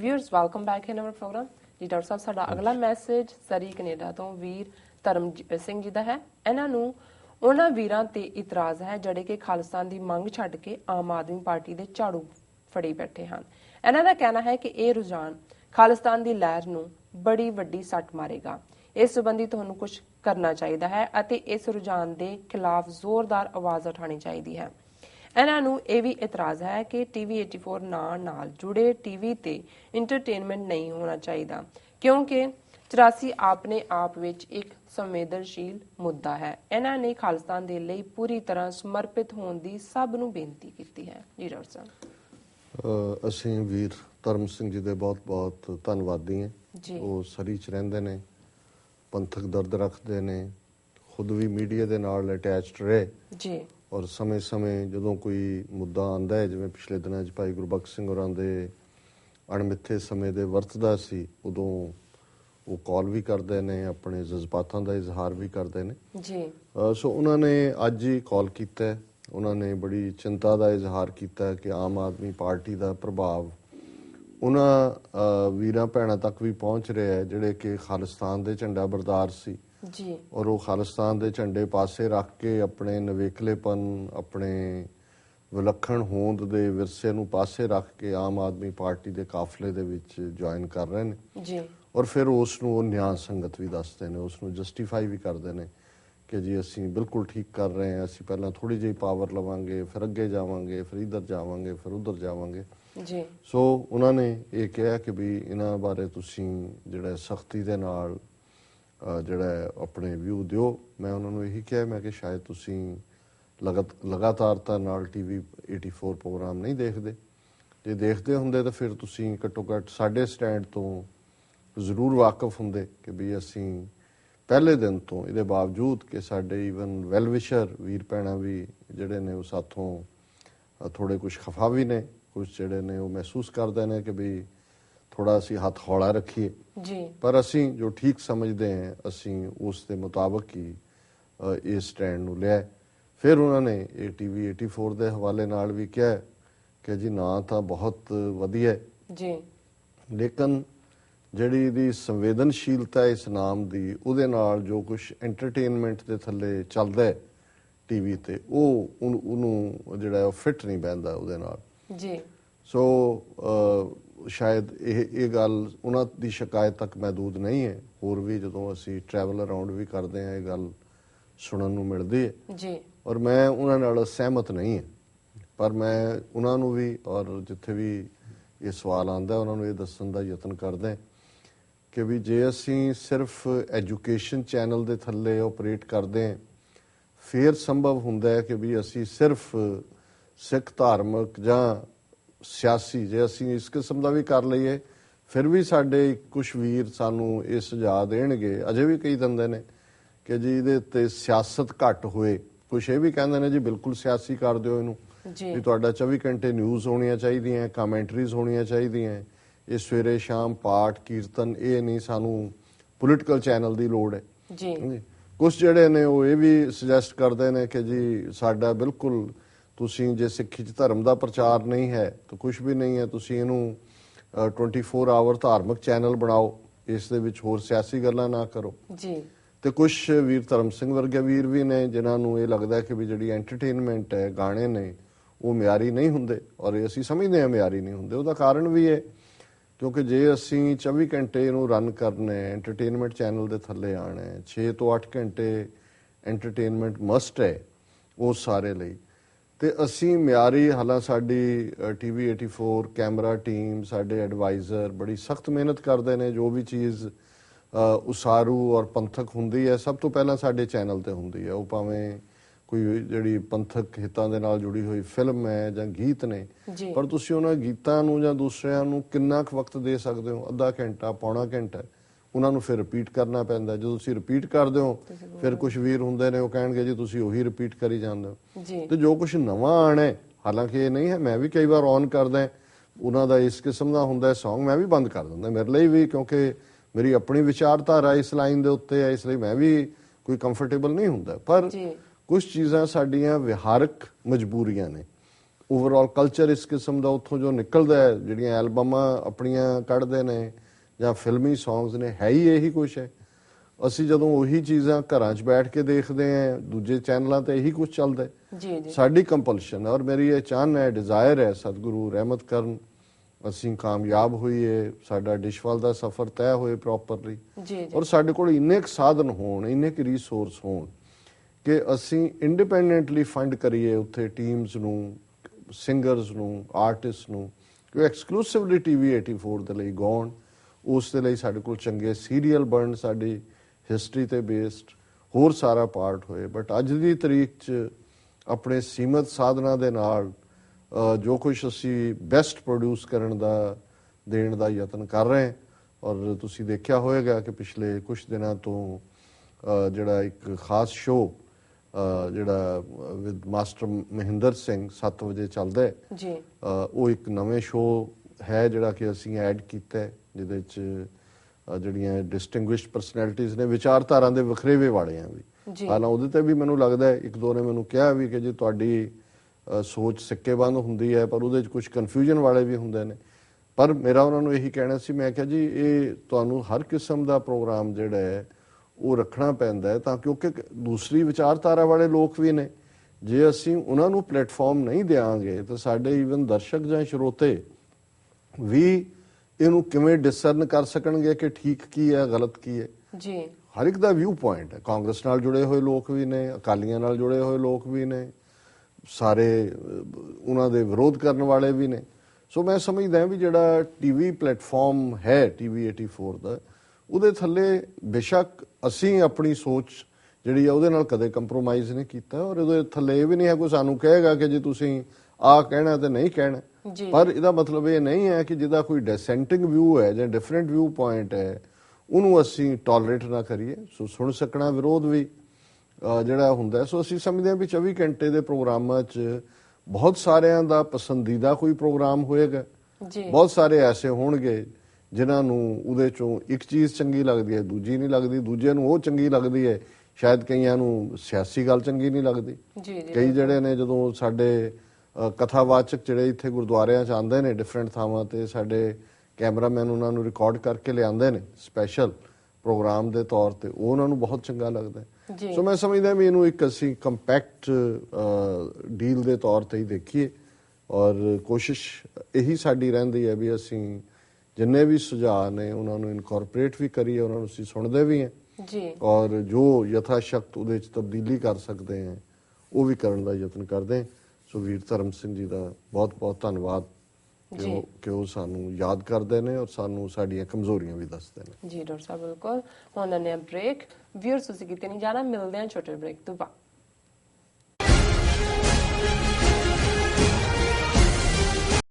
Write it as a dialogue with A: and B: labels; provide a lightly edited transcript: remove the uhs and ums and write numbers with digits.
A: Viewers welcome back in our programme ji. Doctor साहब साडा अगला मैसेज सरी कनेडा तो वीर धर्म सिंह जी का है। इन्हां नूं उन्हां वीरां ते इतराज़ है जिहड़े कि खालिस्तान की मंग छड्ड के आम आदमी पार्टी दे झाड़ू फड़ी बैठे हैं। इन्हां दा कहना है कि यह रुझान खालिस्तान की लहर नूं बड़ी वड्डी सट मारेगा। इस संबंधी तुहानूं कुछ करना चाहिए है अते इस रुझान के खिलाफ जोरदार आवाज़ उठानी चाहिए है। इन्हां नूं यह भी इतराज़ है कि TV 84 नाल जुड़े TV ते इंटरटेनमेंट नहीं होना चाहिए क्योंकि 84 अपने आप विच एक संवेदनशील मुद्दा है। इन्हां ने खालिस्तान दे लई पूरी तरह समर्पित होने की सब नूं बेनती की है। जी डॉक्टर साहब
B: असीं वीर धर्म सिंह जी दे बहुत बहुत धन्नवादी हैं। वो सरी च रहिंदे ने, पंथक दर्द रखते ने, खुद भी मीडिया दे नाल अटैचड रहे
A: जी।
B: और समय समय जदों कोई मुद्दा आंदा है जिवें पिछले दिनां च भाई गुरबख्श सिंह होरां दे अणमिथे समय दे वरतदा सी उदों वो कॉल भी करते हैं, अपने जज्बातां दा इजहार भी करते हैं
A: जी।
B: सो उन्होंने अज ही कॉल किया। उन्होंने बड़ी चिंता का इजहार किया कि आम आदमी पार्टी का प्रभाव उन्हां वीरां भैणां तक भी पहुँच रहा है जिहड़े कि खालिस्तान दे झंडा बरदार सी
A: जी।
B: और वो खालिस्तान दे झंडे पासे रख के अपने नवेकलेपन अपने विलखण होंद दे विरसे नूं पासे रख के आम आदमी पार्टी दे काफले दे विच ज्वाइन कर रहे हैं
A: जी।
B: और फिर उसनूं न्याय संगत भी दसते हैं, उसनूं जस्टिफाई भी करते हैं कि जी असीं बिल्कुल ठीक कर रहे हैं, असीं पहलां थोड़ी जी पावर लवांगे, फिर अगे जावांगे, फिर इधर जावांगे, फिर उधर जावांगे
A: जी।
B: सो उन्होंने ये कहा कि भी इन्हां बारे तुसीं जिहड़ा सख्ती दे नाल जिहड़ा अपने व्यू दिओ। मैं उन्होंने यही कहा मैं कि शायद तुसीं लगातारता नाल TV 84 प्रोग्राम नहीं देखते, जे देखते हुंदे तो फिर तुसीं घट्टो घट्ट साडे स्टैंड तो जरूर वाकफ होंगे कि भी असीं पहले दिन तो ये बावजूद कि साडे ईवन वैलविशर वीर भैणां भी जिहड़े ने वो साथों थोड़े कुछ खफा भी ने, कुछ जिहड़े ने वो महसूस करते हैं कि भी थोड़ा असीं हाथ हौला रखिए
A: जी।
B: पर असीं जो ठीक समझते हैं असीं उस दे मुताबिक ही इस स्टैंड नूं लिया। फिर उन्होंने ये TV 84 के हवाले नाल भी कहा कि जी ना तो बहुत वधिया
A: जी
B: लेकिन जिहड़ी इहदी संवेदनशीलता इस नाम की उहदे नाल जो कुछ एंटरटेनमेंट के थल्ले चलदा है TV ते उहनूं जिहड़ा फिट नहीं बहंदा उहदे नाल
A: जी।
B: सो शायद ये गल उन्हां दी शिकायत तक महदूद नहीं है। होर भी जदों असीं ट्रैवल अराउंड भी करते हैं ये गल सुनन नूं मिलदी है
A: जी।
B: और मैं उन्हां नाल सहमत नहीं है पर मैं उन्हां नूं भी और जिथे भी ये सवाल आंदा उन्होंने ये दस्सण दा यतन करदा है कि भी जे असीं सिर्फ एजुकेशन चैनल दे थल्ले ऑपरेट करते हैं फिर संभव हुंदा है कि भी असीं सिर्फ सिख धार्मिक जां सियासी जे असीं इस किस्म का भी कर लईए फिर भी साडे कुछ वीर सानू ये सुझाव देणगे अजे भी कई दिंदे ने कि जी इहदे ते सियासत घट होए। कुछ ये भी कहंदे ने जी बिल्कुल सियासी कर दिओ इहनूं भी तुहाडा 24 घंटे न्यूज़ होणियां चाहीदियां, कामेंटरीज होणियां चाहीदियां, ये सवेरे शाम पाठ कीर्तन ये नहीं सानू पोलिटिकल चैनल की लोड़ है
A: जी।
B: कुछ जिहड़े ने वो ये भी सुजैसट करते हैं कि जी साडा बिल्कुल तुसीं जे सिੱਖੀ 'ਚ धर्म का प्रचार नहीं है तो कुछ भी नहीं है, तुसीं इहनूं 24 आवर धार्मिक चैनल बनाओ, इस दे विच होर सियासी गल्लां ना करो
A: जी।
B: तो कुछ वीर धर्म सिंह वर्गे वीर भी ने जिन्होंने ये लगता है कि भी जी एंटरटेनमेंट है गाने ने वो म्यारी नहीं होंगे और ये असीं समझते हैं म्यारी नहीं होंगे। उसका कारण भी है क्योंकि जे असीं 24 घंटे इनू रन करने एंटरटेनमेंट चैनल के थल्ले आना है 6 तो 8 घंटे एंटरटेनमेंट मस्ट है वो सारे लिए तो असीं म्यारी हालां साडी TV 84 कैमरा टीम साडे एडवाइज़र बड़ी सख्त मेहनत करते हैं। जो भी चीज़ उसारू और पंथक हुंदी है सब तो पहला साडे चैनल ते हुंदी है। वो भावें कोई जिहड़ी पंथक हितां दे नाल जुड़ी हुई फिल्म है जां गीत ने पर तुसीं उन्हां गीतां नूं जां दूसरिਆਂ नूं किन्ना क वक्त दे सकदे हो, अद्धा घंटा पौना घंटा उन्हां नूं फिर रिपीट करना पैंदा। जो तुसीं रिपीट करदे हो फिर कुछ वीर हुंदे ने वो कहणगे जी तुसीं ओही रिपीट करी जांदे हो ते जो कुछ नवां आना है हालांकि ये नहीं है। मैं भी कई बार ऑन करदा उन्हां दा इस किस्म दा हुंदा है सॉन्ग मैं भी बंद कर दिंदा मेरे लिए भी क्योंकि मेरी अपनी विचारधारा इस लाइन दे उत्ते है इसलिए मैं भी कोई कंफर्टेबल नहीं हुंदा पर कुछ चीज़ां साडियां विहारक मजबूरियां ने ਓਵਰਆਲ ਕਲਚਰ ਇਸ ਕਿਸਮ ਦਾ ਉੱਥੋਂ ਜੋ ਨਿਕਲਦਾ ਹੈ, ਜਿਹੜੀਆਂ ਐਲਬਮਾਂ ਆਪਣੀਆਂ ਕੱਢਦੇ ਨੇ ਜਾਂ ਫਿਲਮੀ ਸੌਂਗਸ ਨੇ, ਹੈ ਹੀ ਇਹੀ ਕੁਛ ਹੈ। ਅਸੀਂ ਜਦੋਂ ਉਹੀ ਚੀਜ਼ਾਂ ਘਰਾਂ 'ਚ ਬੈਠ ਕੇ ਦੇਖਦੇ ਹਾਂ, ਦੂਜੇ ਚੈਨਲਾਂ ਤੇ ਇਹੀ ਕੁਛ ਚੱਲਦਾ
A: ਜੀ ਜੀ
B: ਸਾਡੀ ਕੰਪਲਸ਼ਨ ਔਰ ਮੇਰੀ ਇਹ ਚਾਹਨਾ ਹੈ, ਡਿਜ਼ਾਇਰ ਹੈ, ਸਤਿਗੁਰੂ ਰਹਿਮਤ ਕਰਨ ਅਸੀਂ ਕਾਮਯਾਬ ਹੋਈਏ, ਸਾਡਾ ਡਿਸ਼ਵਾਲ ਦਾ ਸਫ਼ਰ ਤੈਅ ਹੋਏ ਪ੍ਰੋਪਰਲੀ
A: ਜੀ
B: ਔਰ ਸਾਡੇ ਕੋਲ ਇੰਨੇ ਕੁ ਸਾਧਨ ਹੋਣ, ਇੰਨੇ ਕੁ ਰਿਸੋਰਸ ਹੋਣ ਕਿ ਅਸੀਂ ਇੰਡੀਪੈਂਡੈਂਟਲੀ ਫੰਡ ਕਰੀਏ ਉੱਥੇ ਟੀਮਸ ਨੂੰ, ਸਿੰਗਰਸ ਨੂੰ, ਆਰਟਿਸਟ ਨੂੰ, ਕਿ ਐਕਸਕਲੂਸਿਵਲੀ TV 84 ਦੇ ਲਈ ਗਾਉਣ। ਉਸ ਦੇ ਲਈ ਸਾਡੇ ਕੋਲ ਚੰਗੇ ਸੀਰੀਅਲ ਬਣਨ, ਸਾਡੀ ਹਿਸਟਰੀ ਤੇ ਬੇਸਡ ਹੋਰ ਸਾਰਾ ਪਾਰਟ ਹੋਏ। ਬਟ ਅੱਜ ਦੀ ਤਰੀਕ 'ਚ ਆਪਣੇ ਸੀਮਤ ਸਾਧਨਾਂ ਦੇ ਨਾਲ ਜੋ ਕੁਛ ਅਸੀਂ ਬੈਸਟ ਪ੍ਰੋਡਿਊਸ ਕਰਨ ਦਾ, ਦੇਣ ਦਾ ਯਤਨ ਕਰ ਰਹੇ ਹਾਂ। ਔਰ ਤੁਸੀਂ ਦੇਖਿਆ ਹੋਵੇਗਾ ਕਿ ਪਿਛਲੇ ਕੁਛ ਦਿਨਾਂ ਤੋਂ ਜਿਹੜਾ ਇੱਕ ਖਾਸ ਸ਼ੋਅ ਜਿਹੜਾ ਵਿਦ ਮਾਸਟਰ ਮਹਿੰਦਰ ਸਿੰਘ 7 ਵਜੇ ਚੱਲਦਾ ਹੈ
A: ਜੀ,
B: ਉਹ ਇੱਕ ਨਵੇਂ ਸ਼ੋਅ ਹੈ ਜਿਹੜਾ ਕਿ ਅਸੀਂ ਐਡ ਕੀਤਾ ਹੈ, ਜਿਹਦੇ 'ਚ ਜਿਹੜੀਆਂ ਡਿਸਟਿੰਗੁਇਸ਼ਡ ਪਰਸਨੈਲਿਟੀਜ਼ ਨੇ, ਵਿਚਾਰਧਾਰਾ ਦੇ ਵੱਖਰੇਵੇਂ ਵਾਲਿਆਂ ਵੀ। ਹਾਲਾਂ ਉਹਦੇ ਤੇ ਵੀ ਮੈਨੂੰ ਲੱਗਦਾ ਹੈ ਇੱਕ ਦੋ ਨੇ ਮੈਨੂੰ ਕਿਹਾ ਵੀ ਕਿ ਜੇ ਤੁਹਾਡੀ ਸੋਚ ਸਿੱਕੇਬੰਦ ਹੁੰਦੀ ਹੈ ਪਰ ਉਹਦੇ 'ਚ ਕੁਝ ਕਨਫਿਊਜ਼ਨ ਵਾਲੇ ਵੀ ਹੁੰਦੇ ਨੇ। ਪਰ ਮੇਰਾ ਉਹਨਾਂ ਨੂੰ ਇਹੀ ਕਹਿਣਾ ਸੀ, ਮੈਂ ਕਿਹਾ ਜੀ ਇਹ ਤੁਹਾਨੂੰ ਹਰ ਕਿਸਮ ਦਾ ਪ੍ਰੋਗਰਾਮ ਜਿਹੜਾ ਹੈ ਉਹ ਰੱਖਣਾ ਪੈਂਦਾ ਹੈ, ਤਾਂ ਕਿਉਂਕਿ ਦੂਸਰੀ ਵਿਚਾਰਧਾਰਾ ਵਾਲੇ ਲੋਕ ਵੀ ਨੇ। ਜੇ ਅਸੀਂ ਉਹਨਾਂ ਨੂੰ ਪਲੇਟਫਾਰਮ ਨਹੀਂ ਦਿਆਂਗੇ ਤਾਂ ਸਾਡੇ ਈਵਨ ਦਰਸ਼ਕ ਜਾਂ ਸਰੋਤੇ ਵੀ ਇਹਨੂੰ ਕਿਵੇਂ ਡਿਸਰਨ ਕਰ ਸਕਣਗੇ ਕਿ ਠੀਕ ਕੀ ਹੈ, ਗਲਤ ਕੀ ਹੈ।
A: ਜੀ,
B: ਹਰ ਇੱਕ ਦਾ ਵਿਊ ਪੁਆਇੰਟ ਹੈ। ਕਾਂਗਰਸ ਨਾਲ ਜੁੜੇ ਹੋਏ ਲੋਕ ਵੀ ਨੇ, ਅਕਾਲੀਆਂ ਨਾਲ ਜੁੜੇ ਹੋਏ ਲੋਕ ਵੀ ਨੇ, ਸਾਰੇ ਉਹਨਾਂ ਦੇ ਵਿਰੋਧ ਕਰਨ ਵਾਲੇ ਵੀ ਨੇ। ਸੋ ਮੈਂ ਸਮਝਦਾ ਵੀ ਜਿਹੜਾ TV ਪਲੇਟਫਾਰਮ ਹੈ TV 84 ਦਾ, ਉਹਦੇ ਥੱਲੇ ਬੇਸ਼ੱਕ ਅਸੀਂ ਆਪਣੀ ਸੋਚ ਜਿਹੜੀ ਆ ਉਹਦੇ ਨਾਲ ਕਦੇ ਕੰਪਰੋਮਾਈਜ਼ ਨਹੀਂ ਕੀਤਾ, ਔਰ ਉਹਦੇ ਥੱਲੇ ਇਹ ਵੀ ਨਹੀਂ ਹੈ ਕੋਈ ਸਾਨੂੰ ਕਹੇਗਾ ਕਿ ਜੇ ਤੁਸੀਂ ਆਹ ਕਹਿਣਾ ਤੇ ਨਹੀਂ ਕਹਿਣਾ। ਪਰ ਇਹਦਾ ਮਤਲਬ ਇਹ ਨਹੀਂ ਹੈ ਕਿ ਜਿਹਦਾ ਕੋਈ ਡਿਸੈਂਟਿੰਗ ਵਿਊ ਹੈ ਜਾਂ ਡਿਫਰੈਂਟ ਵਿਊ ਪੁਆਇੰਟ ਹੈ ਉਹਨੂੰ ਅਸੀਂ ਟੋਲਰੇਟ ਨਾ ਕਰੀਏ। ਸੋ ਸੁਣ ਸਕਣਾ ਵਿਰੋਧ ਵੀ ਜਿਹੜਾ ਹੁੰਦਾ। ਸੋ ਅਸੀਂ ਸਮਝਦੇ ਹਾਂ ਵੀ 24 ਘੰਟੇ ਦੇ ਪ੍ਰੋਗਰਾਮਾਂ 'ਚ ਬਹੁਤ ਸਾਰਿਆਂ ਦਾ ਪਸੰਦੀਦਾ ਕੋਈ ਪ੍ਰੋਗਰਾਮ ਹੋਏਗਾ, ਬਹੁਤ ਸਾਰੇ ਐਸੇ ਹੋਣਗੇ ਜਿਨ੍ਹਾਂ ਨੂੰ ਉਹਦੇ ਚੋਂ ਇੱਕ ਚੀਜ਼ ਚੰਗੀ ਲੱਗਦੀ ਹੈ, ਦੂਜੀ ਨਹੀਂ ਲੱਗਦੀ, ਦੂਜੇ ਨੂੰ ਉਹ ਚੰਗੀ ਲੱਗਦੀ ਹੈ, ਸ਼ਾਇਦ ਕਈਆਂ ਨੂੰ ਸਿਆਸੀ ਗੱਲ ਚੰਗੀ ਨਹੀਂ ਲੱਗਦੀ। ਕਈ ਜਿਹੜੇ ਨੇ ਜਦੋਂ ਸਾਡੇ ਕਥਾਵਾਚਕ ਜਿਹੜੇ ਇੱਥੇ ਗੁਰਦੁਆਰਿਆਂ 'ਚ ਆਉਂਦੇ ਨੇ ਡਿਫਰੈਂਟ ਥਾਵਾਂ ਤੇ, ਸਾਡੇ ਕੈਮਰਾਮੈਨ ਉਹਨਾਂ ਨੂੰ ਰਿਕਾਰਡ ਕਰਕੇ ਲਿਆਉਂਦੇ ਨੇ ਸਪੈਸ਼ਲ ਪ੍ਰੋਗਰਾਮ ਦੇ ਤੌਰ ਤੇ, ਉਹ ਉਹਨਾਂ ਨੂੰ ਬਹੁਤ ਚੰਗਾ ਲੱਗਦਾ। ਸੋ ਮੈਂ ਸਮਝਦਾ ਵੀ ਇਹਨੂੰ ਇੱਕ ਅਸੀਂ ਕੰਪੈਕਟ ਡੀਲ ਦੇ ਤੌਰ ਤੇ ਹੀ ਦੇਖੀਏ, ਔਰ ਕੋਸ਼ਿਸ਼ ਇਹੀ ਸਾਡੀ ਰਹਿੰਦੀ ਹੈ ਵੀ ਅਸੀਂ ਜਿੰਨੇ ਵੀ ਸੁਝਾਅ ਨੇ ਉਹਨਾਂ ਨੂੰ ਇਨਕੋਰਪੋਰੇਟ ਵੀ ਕਰੀਏ, ਉਹਨਾਂ ਨੂੰ ਅਸੀਂ ਸੁਣਦੇ ਵੀ ਹਾਂ
A: ਜੀ, ਔਰ
B: ਜੋ ਯਥਾ ਸ਼ਕਤ ਉਹਦੇ 'ਚ ਤਬਦੀਲੀ ਕਰ ਸਕਦੇ ਹਾਂ ਉਹ ਵੀ ਕਰਨ ਦਾ ਯਤਨ ਕਰਦੇ ਹਾਂ। ਸੋ ਵੀਰ ਧਰਮ ਸਿੰਘ ਜੀ ਦਾ ਬਹੁਤ ਬਹੁਤ ਧੰਨਵਾਦ ਕਿ ਉਹ ਸਾਨੂੰ ਯਾਦ ਕਰਦੇ ਨੇ ਔਰ ਸਾਨੂੰ ਸਾਡੀਆਂ ਕਮਜ਼ੋਰੀਆਂ ਵੀ ਦੱਸਦੇ ਨੇ।
A: ਜੀ ਡਾਕਟਰ ਸਾਹਿਬ, ਬਿਲਕੁਲ। ਹੁਣ ਨੇ ਬ੍ਰੇਕ, ਵੀਅਰਸ ਤੁਸੀਂ ਕਿਤੇ ਨਹੀਂ ਜਾਣਾ, ਮਿਲਦੇ ਹਾਂ ਛੋਟੇ ਬ੍ਰੇਕ ਤੋਂ ਬਾਅਦ।